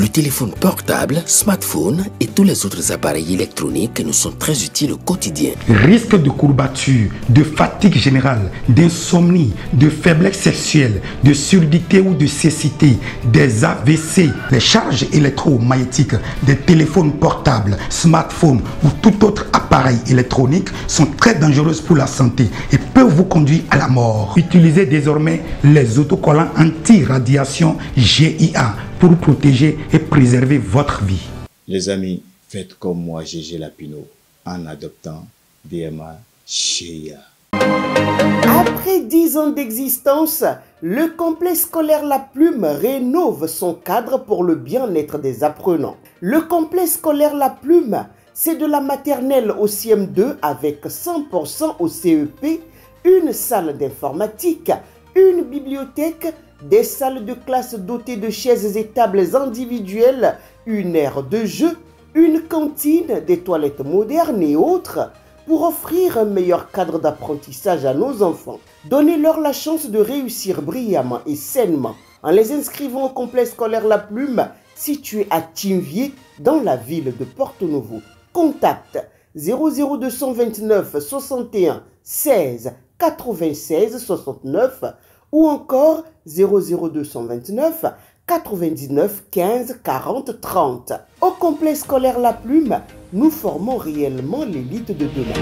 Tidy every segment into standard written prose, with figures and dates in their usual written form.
Le téléphone portable, smartphone et tous les autres appareils électroniques nous sont très utiles au quotidien. Risque de courbature, de fatigue générale, d'insomnie, de faiblesse sexuelle, de surdité ou de cécité, des AVC, les charges électromagnétiques des téléphones portables, smartphones ou tout autre appareil électronique sont très dangereuses pour la santé et peuvent vous conduire à la mort. Utilisez désormais les autocollants anti-radiation GIA pour protéger et préserver votre vie. Les amis, faites comme moi, Gégé Lapino, en adoptant DMA GIA. Après 10 ans d'existence, le complexe scolaire La Plume rénove son cadre pour le bien-être des apprenants. Le complexe scolaire La Plume, c'est de la maternelle au CM2 avec 100% au CEP, une salle d'informatique, une bibliothèque, des salles de classe dotées de chaises et tables individuelles, une aire de jeu, une cantine, des toilettes modernes et autres, pour offrir un meilleur cadre d'apprentissage à nos enfants. Donnez-leur la chance de réussir brillamment et sainement en les inscrivant au complexe scolaire La Plume, situé à Tinvier, dans la ville de Porto-Novo. Contact 00229 61 16 96 69 ou encore 00229 99 15 40 30. Au complexe scolaire La Plume, nous formons réellement l'élite de demain.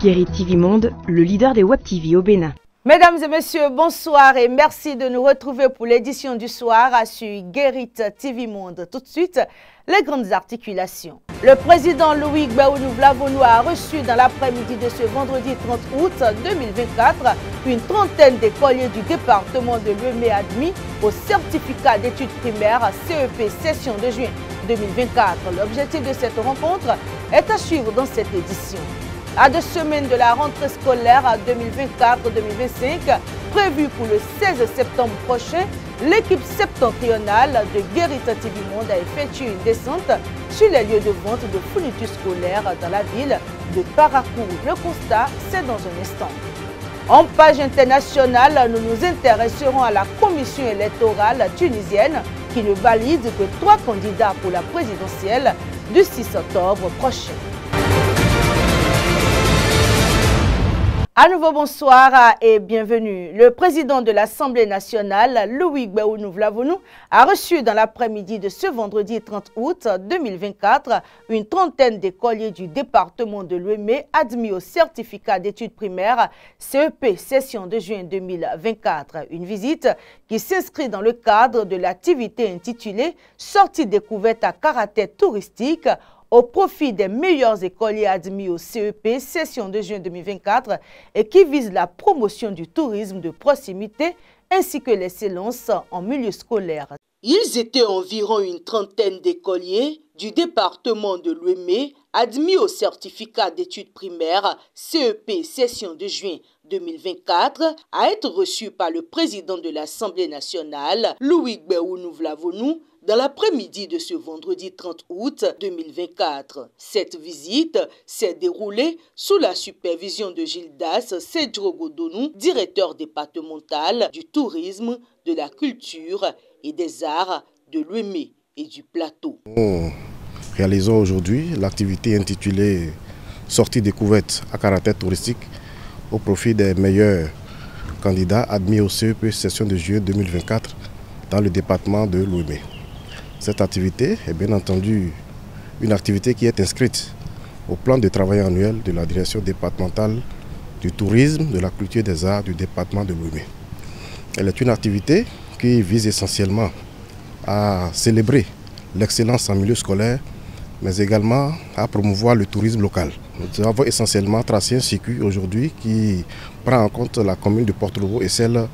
Guérit TV Monde, le leader des Web TV au Bénin. Mesdames et messieurs, bonsoir et merci de nous retrouver pour l'édition du soir sur Guérit TV Monde. Tout de suite, les grandes articulations. Le président Louis Gbahounou Vlavonou a reçu dans l'après-midi de ce vendredi 30 août 2024 une trentaine d'écoliers du département de Louémé admis au certificat d'études primaires CEP session de juin 2024. L'objectif de cette rencontre est à suivre dans cette édition. À 2 semaines de la rentrée scolaire 2024-2025, prévue pour le 16 septembre prochain, l'équipe septentrionale de Guérit TV Monde a effectué une descente sur les lieux de vente de fournitures scolaires dans la ville de Parakou. Le constat, c'est dans un instant. En page internationale, nous nous intéresserons à la commission électorale tunisienne qui ne valide que 3 candidats pour la présidentielle du 6 octobre prochain. À nouveau, bonsoir et bienvenue. Le président de l'Assemblée nationale, Louis Gbahounou Vlavonou, a reçu dans l'après-midi de ce vendredi 30 août 2024 une trentaine d'écoliers du département de Louémé admis au certificat d'études primaires CEP session de juin 2024. Une visite qui s'inscrit dans le cadre de l'activité intitulée « Sortie découverte à caractère touristique » au profit des meilleurs écoliers admis au CEP session de juin 2024 et qui vise la promotion du tourisme de proximité ainsi que l'excellence en milieu scolaire. Ils étaient environ une trentaine d'écoliers du département de Louémé admis au certificat d'études primaires CEP session de juin 2024 à être reçus par le président de l'Assemblée nationale, Louis Gbahounou Vlavonou, dans l'après-midi de ce vendredi 30 août 2024. Cette visite s'est déroulée sous la supervision de Gildas Sedrogodonou, directeur départemental du tourisme, de la culture et des arts de Louémé et du plateau. Nous réalisons aujourd'hui l'activité intitulée « Sortie découverte à caractère touristique » au profit des meilleurs candidats admis au CEP session de juillet 2024 dans le département de Louémé. Cette activité est bien entendu une activité qui est inscrite au plan de travail annuel de la direction départementale du tourisme, de la culture et des arts du département de Louémé. Elle est une activité qui vise essentiellement à célébrer l'excellence en milieu scolaire, mais également à promouvoir le tourisme local. Nous avons essentiellement tracé un circuit aujourd'hui qui prend en compte la commune de Porto-Novo et celle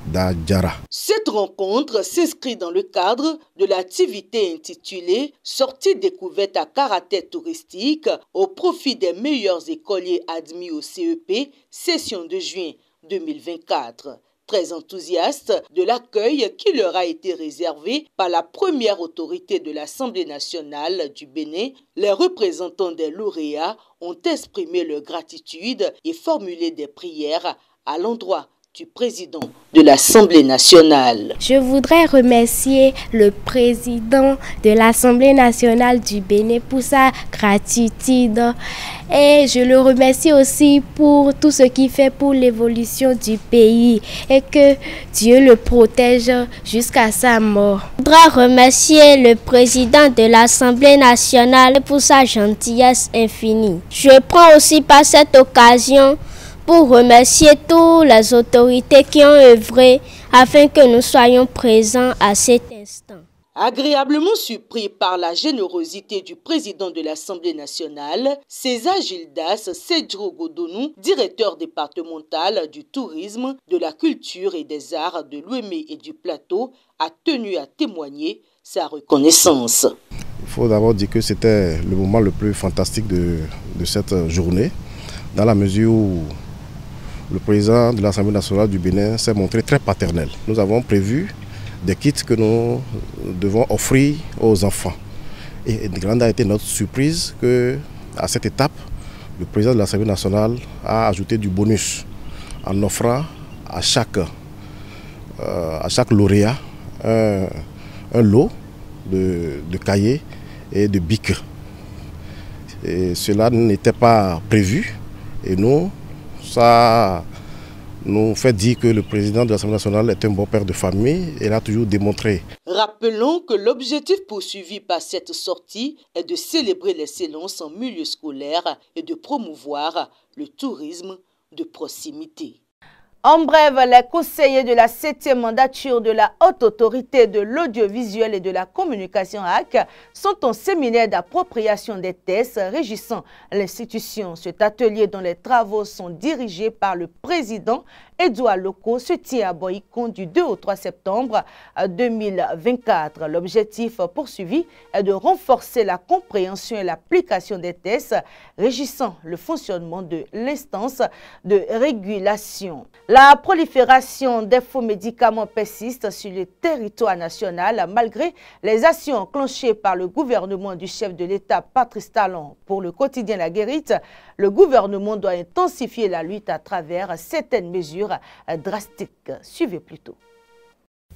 d'Adjara. Cette rencontre s'inscrit dans le cadre de l'activité intitulée « Sortie découverte à caractère touristique » au profit des meilleurs écoliers admis au CEP, session de juin 2024. très enthousiastes de l'accueil qui leur a été réservé par la première autorité de l'Assemblée nationale du Bénin. Les représentants des lauréats ont exprimé leur gratitude et formulé des prières à l'endroit du président de l'Assemblée nationale. Je voudrais remercier le président de l'Assemblée nationale du Bénin pour sa gratitude et je le remercie aussi pour tout ce qu'il fait pour l'évolution du pays et que Dieu le protège jusqu'à sa mort. Je voudrais remercier le président de l'Assemblée nationale pour sa gentillesse infinie. Je prends aussi par cette occasion pour remercier toutes les autorités qui ont œuvré afin que nous soyons présents à cet instant. Agréablement surpris par la générosité du président de l'Assemblée nationale, César Gildas Cedro Godonou, directeur départemental du tourisme, de la culture et des arts de l'Ouémé et du Plateau, a tenu à témoigner sa reconnaissance. Il faut d'abord dire que c'était le moment le plus fantastique de cette journée, dans la mesure où le président de l'Assemblée nationale du Bénin s'est montré très paternel. Nous avons prévu des kits que nous devons offrir aux enfants. Et grande a été notre surprise qu'à cette étape, le président de l'Assemblée nationale a ajouté du bonus en offrant à chaque lauréat un lot de cahiers et de bics. Et cela n'était pas prévu et ça nous fait dire que le président de l'Assemblée nationale est un bon père de famille et l'a toujours démontré. Rappelons que l'objectif poursuivi par cette sortie est de célébrer l'excellence en milieu scolaire et de promouvoir le tourisme de proximité. En bref, les conseillers de la 7e mandature de la Haute Autorité de l'Audiovisuel et de la Communication HAC sont en séminaire d'appropriation des tests régissant l'institution. Cet atelier dont les travaux sont dirigés par le président Edouard Loko se tient à Boycon du 2 au 3 septembre 2024. L'objectif poursuivi est de renforcer la compréhension et l'application des tests régissant le fonctionnement de l'instance de régulation. La prolifération des faux médicaments persiste sur le territoire national malgré les actions enclenchées par le gouvernement du chef de l'État Patrice Talon. Pour le quotidien La Guérite, le gouvernement doit intensifier la lutte à travers certaines mesures drastiques. Suivez plutôt.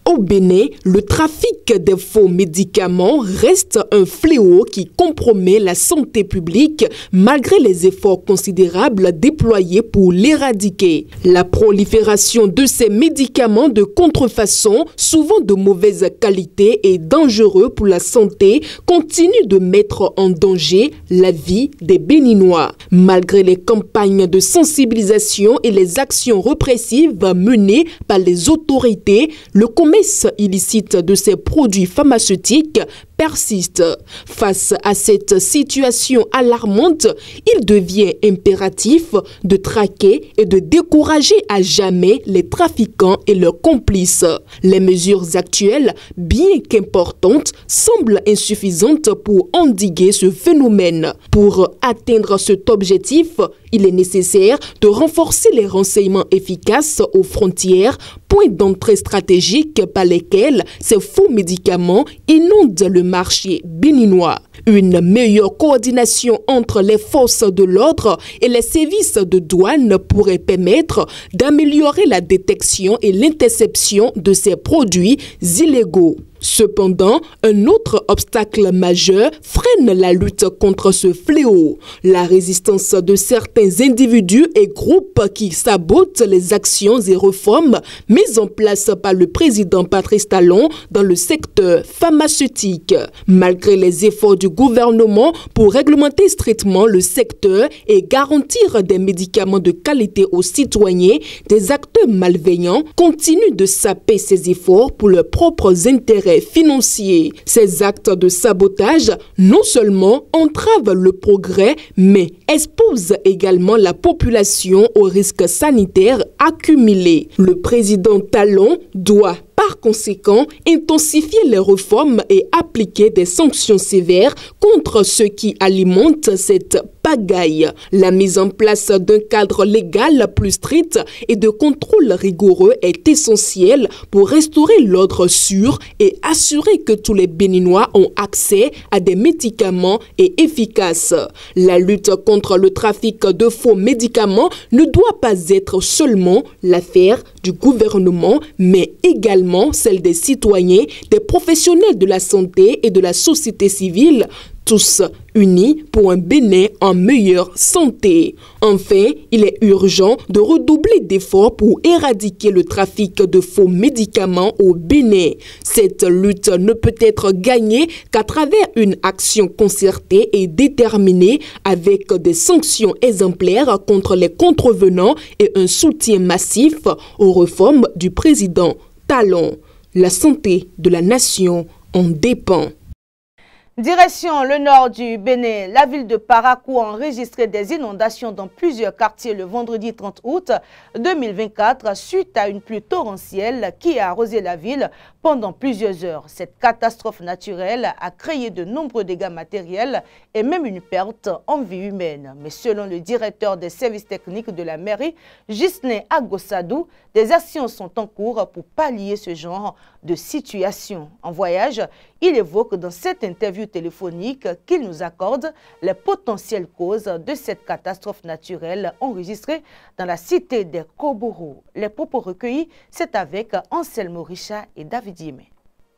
Au Bénin, le trafic des faux médicaments reste un fléau qui compromet la santé publique malgré les efforts considérables déployés pour l'éradiquer. La prolifération de ces médicaments de contrefaçon, souvent de mauvaise qualité et dangereux pour la santé, continue de mettre en danger la vie des Béninois. Malgré les campagnes de sensibilisation et les actions répressives menées par les autorités, le commerce illicite de ces produits pharmaceutiques persiste. Face à cette situation alarmante, il devient impératif de traquer et de décourager à jamais les trafiquants et leurs complices. Les mesures actuelles, bien qu'importantes, semblent insuffisantes pour endiguer ce phénomène. Pour atteindre cet objectif, il est nécessaire de renforcer les renseignements efficaces aux frontières, point d'entrée stratégiques par lesquels ces faux médicaments inondent le marché béninois. Une meilleure coordination entre les forces de l'ordre et les services de douane pourrait permettre d'améliorer la détection et l'interception de ces produits illégaux. Cependant, un autre obstacle majeur freine la lutte contre ce fléau. La résistance de certains individus et groupes qui sabotent les actions et réformes mises en place par le président Patrice Talon dans le secteur pharmaceutique. Malgré les efforts du gouvernement pour réglementer strictement le secteur et garantir des médicaments de qualité aux citoyens, des acteurs malveillants continuent de saper ces efforts pour leurs propres intérêts financiers. Ces actes de sabotage non seulement entravent le progrès, mais exposent également la population aux risques sanitaires accumulés. Le président Talon doit par conséquent intensifier les réformes et appliquer des sanctions sévères contre ceux qui alimentent cette pagaille. La mise en place d'un cadre légal plus strict et de contrôle rigoureux est essentielle pour restaurer l'ordre sûr et assurer que tous les Béninois ont accès à des médicaments et efficaces. La lutte contre le trafic de faux médicaments ne doit pas être seulement l'affaire du gouvernement, mais également celle des citoyens, des professionnels de la santé et de la société civile, tous unis pour un Bénin en meilleure santé. Enfin, il est urgent de redoubler d'efforts pour éradiquer le trafic de faux médicaments au Bénin. Cette lutte ne peut être gagnée qu'à travers une action concertée et déterminée avec des sanctions exemplaires contre les contrevenants et un soutien massif aux réformes du président Talon. La santé de la nation en dépend. Direction le nord du Bénin, la ville de Parakou a enregistré des inondations dans plusieurs quartiers le vendredi 30 août 2024 suite à une pluie torrentielle qui a arrosé la ville pendant plusieurs heures. Cette catastrophe naturelle a créé de nombreux dégâts matériels et même une perte en vie humaine. Mais selon le directeur des services techniques de la mairie, Gislain Agossadou, des actions sont en cours pour pallier ce genre de situation. En voyage, il évoque dans cette interview téléphonique qu'il nous accorde les potentielles causes de cette catastrophe naturelle enregistrée dans la cité des Koboro. Les propos recueillis, c'est avec Anselmo Richa et David Yémé.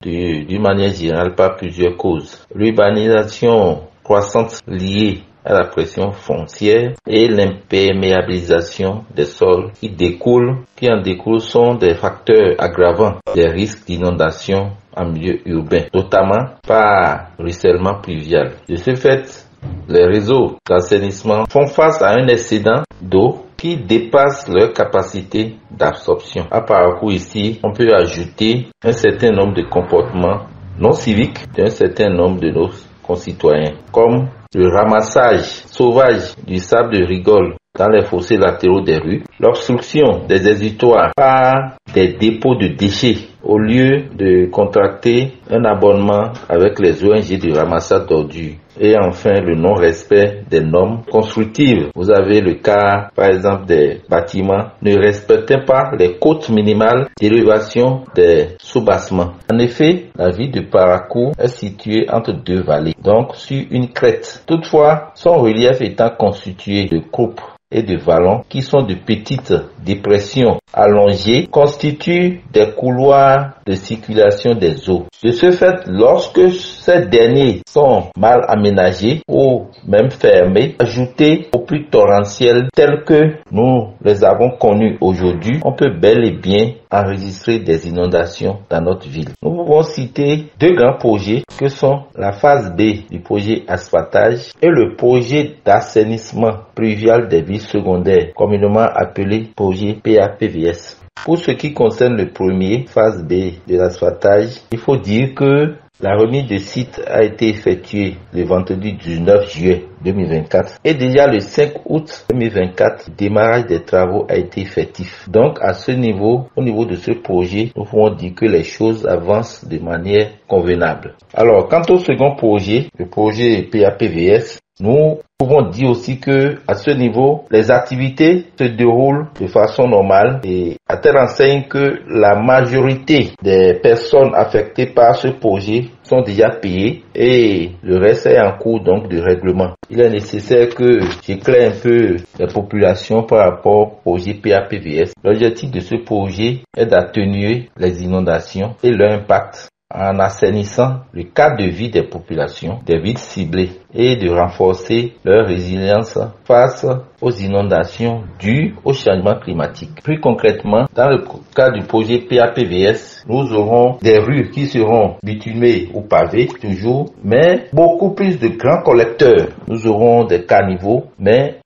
D'une manière générale, par plusieurs causes. L'urbanisation croissante liée à la pression foncière et l'imperméabilisation des sols qui en découlent sont des facteurs aggravants des risques d'inondation en milieu urbain, notamment par ruissellement pluvial. De ce fait, les réseaux d'assainissement font face à un excédent d'eau qui dépasse leur capacité d'absorption. À Parakou ici, on peut ajouter un certain nombre de comportements non civiques d'un certain nombre de nos concitoyens, comme le ramassage sauvage du sable de rigole dans les fossés latéraux des rues, l'obstruction des exutoires par des dépôts de déchets au lieu de contracter un abonnement avec les ONG de ramassage d'ordures. Et enfin, le non-respect des normes constructives. Vous avez le cas, par exemple, des bâtiments ne respectant pas les cotes minimales d'élévation des soubassements. En effet, la ville de Parakou est située entre deux vallées, donc sur une crête. Toutefois, son relief étant constitué de croupes et de vallons qui sont de petites dépressions allongées constituent des couloirs de circulation des eaux. De ce fait, lorsque ces derniers sont mal aménagés ou même fermés, ajoutés aux pluies torrentielles telles que nous les avons connues aujourd'hui, on peut bel et bien enregistrer des inondations dans notre ville. Nous pouvons citer deux grands projets que sont la phase B du projet asphaltage et le projet d'assainissement pluvial des villes secondaires, communément appelé projet PAPVS. Pour ce qui concerne le premier, phase B de l'asphaltage, il faut dire que la remise de site a été effectuée le vendredi 19 juillet 2024 et déjà le 5 août 2024, le démarrage des travaux a été effectif. Donc à ce niveau, au niveau de ce projet, nous pouvons dire que les choses avancent de manière convenable. Alors quant au second projet, le projet PAPVS, nous pouvons dire aussi que à ce niveau, les activités se déroulent de façon normale et à telle enseigne que la majorité des personnes affectées par ce projet sont déjà payées et le reste est en cours donc de règlement. Il est nécessaire que j'éclaire un peu les populations par rapport au projet PAPVS. L'objectif de ce projet est d'atténuer les inondations et leur impact en assainissant le cadre de vie des populations, des villes ciblées et de renforcer leur résilience face aux inondations dues au changement climatique. Plus concrètement, dans le cas du projet PAPVS, nous aurons des rues qui seront bitumées ou pavées toujours, mais beaucoup plus de grands collecteurs. Nous aurons des caniveaux, mais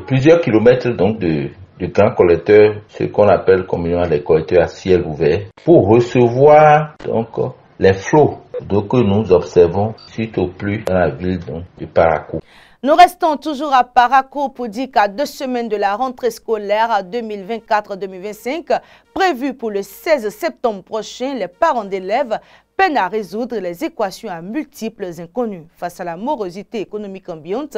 plusieurs kilomètres donc de grands collecteurs, ce qu'on appelle communément les collecteurs à ciel ouvert, pour recevoir donc les flots d'eau que nous observons suite aux pluies dans la ville de Parakou. Nous restons toujours à Parakou pour dire qu'à 2 semaines de la rentrée scolaire 2024-2025, prévue pour le 16 septembre prochain, les parents d'élèves peinent à résoudre les équations à multiples inconnues. Face à la morosité économique ambiante,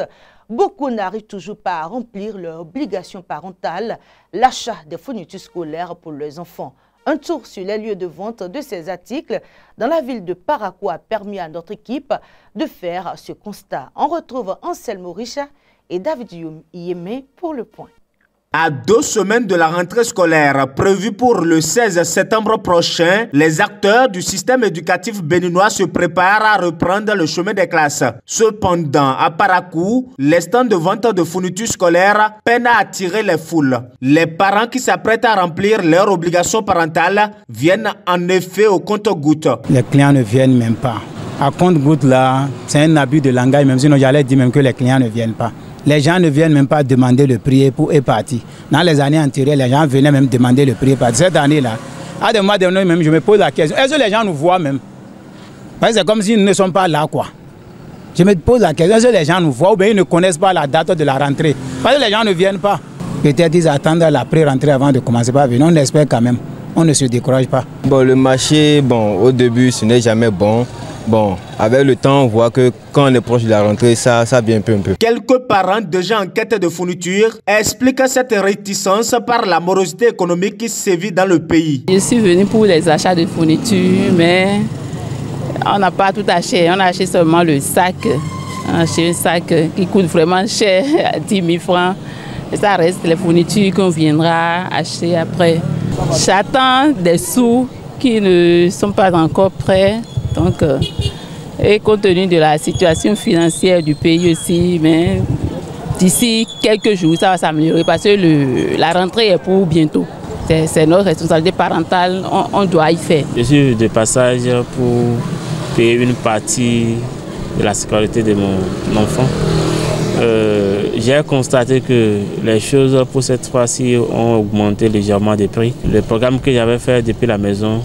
beaucoup n'arrivent toujours pas à remplir leurs obligations parentales, l'achat des fournitures scolaires pour leurs enfants. Un tour sur les lieux de vente de ces articles dans la ville de Parakou a permis à notre équipe de faire ce constat. On retrouve Anselmo Richa et David Yémé pour le point. À 2 semaines de la rentrée scolaire prévue pour le 16 septembre prochain, les acteurs du système éducatif béninois se préparent à reprendre le chemin des classes. Cependant, à Parakou, les stands de vente de fournitures scolaires peinent à attirer les foules. Les parents qui s'apprêtent à remplir leurs obligations parentales viennent en effet au compte-gouttes. Les clients ne viennent même pas. À compte-gouttes là, c'est un abus de langage, même sinon j'allais dire même que les clients ne viennent pas. Les gens ne viennent même pas demander le prix pour et partir. Dans les années antérieures, les gens venaient même demander le prix et partir. Cette année-là, à des mois derniers même, je me pose la question, est-ce que les gens nous voient même? Parce que c'est comme si nous ne sommes pas là, quoi. Je me pose la question, est-ce que les gens nous voient ou bien ils ne connaissent pas la date de la rentrée? Parce que les gens ne viennent pas. Peut-être ils attendent la pré-rentrée avant de commencer par venir. On espère quand même. On ne se décourage pas. Bon, le marché, bon, au début, ce n'est jamais bon. Bon, avec le temps, on voit que quand on est proche de la rentrée, ça vient un peu. Quelques parents déjà en quête de fournitures expliquent cette réticence par la morosité économique qui sévit dans le pays. Je suis venue pour les achats de fournitures, mais on n'a pas tout acheté. On a acheté seulement le sac. On a acheté un sac qui coûte vraiment cher, à 10 000 francs. Et ça reste les fournitures qu'on viendra acheter après. J'attends des sous qui ne sont pas encore prêts. Donc, et compte tenu de la situation financière du pays aussi, mais d'ici quelques jours, ça va s'améliorer parce que la rentrée est pour bientôt. C'est notre responsabilité parentale, on doit y faire. Je suis de passage pour payer une partie de la sécurité de mon enfant. J'ai constaté que les choses pour cette fois-ci ont augmenté légèrement des prix. Le programme que j'avais fait depuis la maison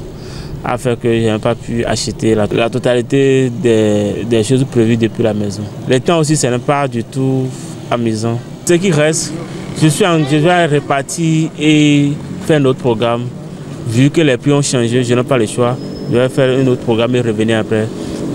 a fait que je n'ai pas pu acheter la totalité des choses prévues depuis la maison. Le temps aussi, ce n'est pas du tout amusant. Ce qui reste, je vais répartir et faire un autre programme. Vu que les prix ont changé, je n'ai pas le choix. Je vais faire un autre programme et revenir après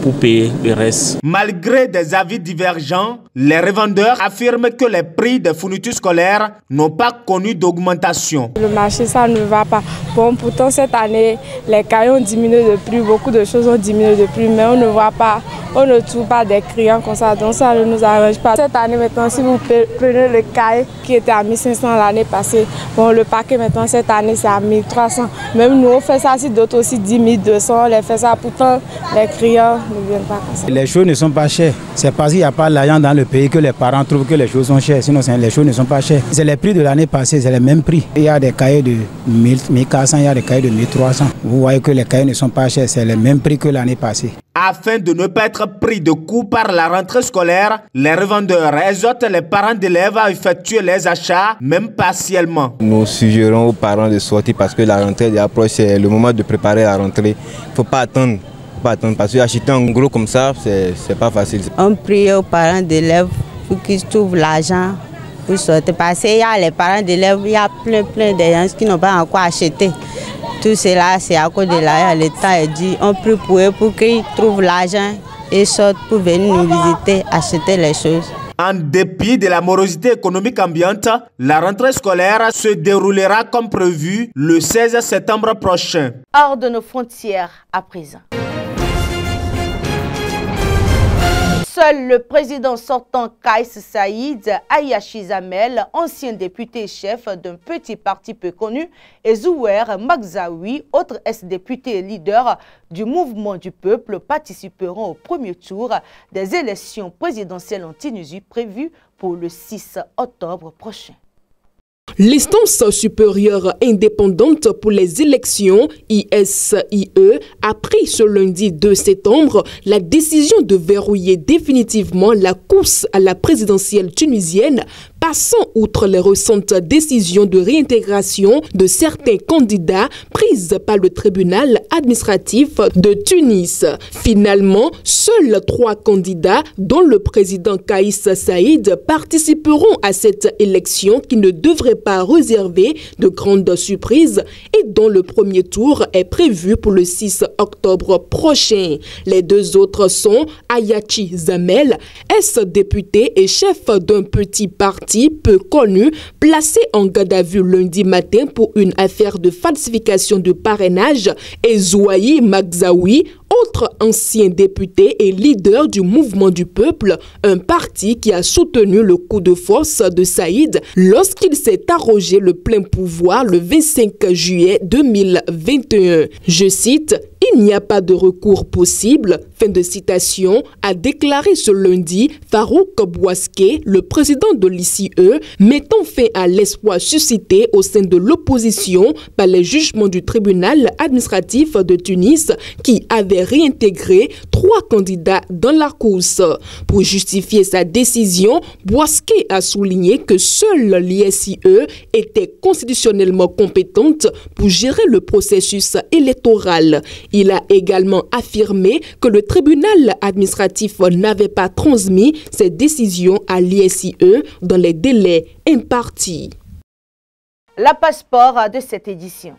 pour payer le reste. Malgré des avis divergents, les revendeurs affirment que les prix des fournitures scolaires n'ont pas connu d'augmentation. Le marché, ça ne va pas. Bon, pourtant, cette année, les cahiers ont diminué de prix, beaucoup de choses ont diminué de prix, mais on ne voit pas, on ne trouve pas des clients comme ça, donc ça ne nous arrange pas. Cette année, maintenant, si vous prenez le cahier qui était à 1500 l'année passée, bon, le paquet, maintenant, cette année, c'est à 1300. Même nous, on fait ça, si d'autres aussi 10 200, on les fait ça, pourtant, les clients ne viennent pas comme ça. Les choses ne sont pas chères. C'est parce qu'il n'y a pas l'argent dans le pays que les parents trouvent que les choses sont chères. Sinon, les choses ne sont pas chères. C'est les prix de l'année passée, c'est les mêmes prix. Il y a des cahiers de 1400, il y a des cahiers de 1300. Vous voyez que les cahiers ne sont pas chers, c'est les mêmes prix que l'année passée. Afin de ne pas être pris de coup par la rentrée scolaire, les revendeurs exhortent les parents d'élèves à effectuer les achats, même partiellement. Nous suggérons aux parents de sortir parce que la rentrée approche, c'est le moment de préparer la rentrée. Il ne faut pas attendre. Parce que acheter en gros comme ça, c'est pas facile. On prie aux parents d'élèves pour qu'ils trouvent l'argent pour sortir. Parce qu'il y a les parents d'élèves, il y a plein de gens qui n'ont pas encore acheté. Tout cela, c'est à cause de l'argent. L'État a dit, on prie pour eux pour qu'ils trouvent l'argent et sortent pour venir nous visiter, acheter les choses. En dépit de la morosité économique ambiante, la rentrée scolaire se déroulera comme prévu le 16 septembre prochain. Hors de nos frontières à présent. Seul le président sortant Kais Saïd Ayashi Zamel, ancien député et chef d'un petit parti peu connu, et Zouer Magzaoui, autre ex-député et leader du mouvement du peuple, participeront au premier tour des élections présidentielles en Tunisie prévues pour le 6 octobre prochain. L'instance supérieure indépendante pour les élections, ISIE, a pris ce lundi 2 septembre la décision de verrouiller définitivement la course à la présidentielle tunisienne Passons outre les récentes décisions de réintégration de certains candidats prises par le tribunal administratif de Tunis. Finalement, seuls 3 candidats, dont le président Kaïs Saïd, participeront à cette élection qui ne devrait pas réserver de grandes surprises et dont le premier tour est prévu pour le 6 octobre prochain. Les 2 autres sont Ayachi Zamel, ex-député et chef d'un petit parti peu connu, placé en garde à vue lundi matin pour une affaire de falsification de parrainage, et Zouaï Magzaoui, autre ancien député et leader du Mouvement du Peuple, un parti qui a soutenu le coup de force de Saïd lorsqu'il s'est arrogé le plein pouvoir le 25 juillet 2021. Je cite: « Il n'y a pas de recours possible », fin de citation, a déclaré ce lundi Farouk Bouaské, le président de l'ICE, mettant fin à l'espoir suscité au sein de l'opposition par les jugements du tribunal administratif de Tunis qui avait réintégré 3 candidats dans la course. Pour justifier sa décision, Bouaské a souligné que seule l'ICE était constitutionnellement compétente pour gérer le processus électoral. Il a également affirmé que le tribunal administratif n'avait pas transmis ses décisions à l'ICE dans les délais impartis. La passeport de cette édition.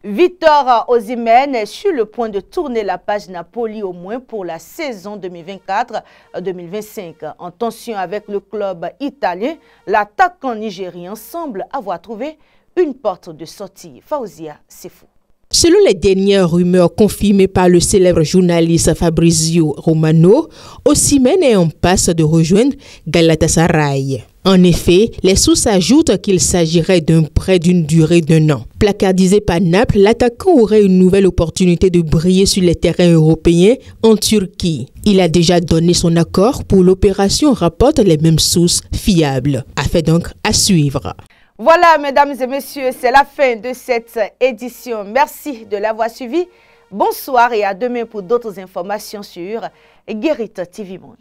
Victor Osimhen est sur le point de tourner la page Napoli au moins pour la saison 2024-2025. En tension avec le club italien, l'attaquant nigérien semble avoir trouvé une porte de sortie. Faouzia Sefou. Selon les dernières rumeurs confirmées par le célèbre journaliste Fabrizio Romano, Osimhen est en passe de rejoindre Galatasaray. En effet, les sources ajoutent qu'il s'agirait d'un prêt d'une durée d'1 an. Placardisé par Naples, l'attaquant aurait une nouvelle opportunité de briller sur les terrains européens en Turquie. Il a déjà donné son accord pour l'opération, rapportent les mêmes sources fiables. Affaire donc à suivre. Voilà, mesdames et messieurs, c'est la fin de cette édition. Merci de l'avoir suivi. Bonsoir et à demain pour d'autres informations sur Guérite TV Monde.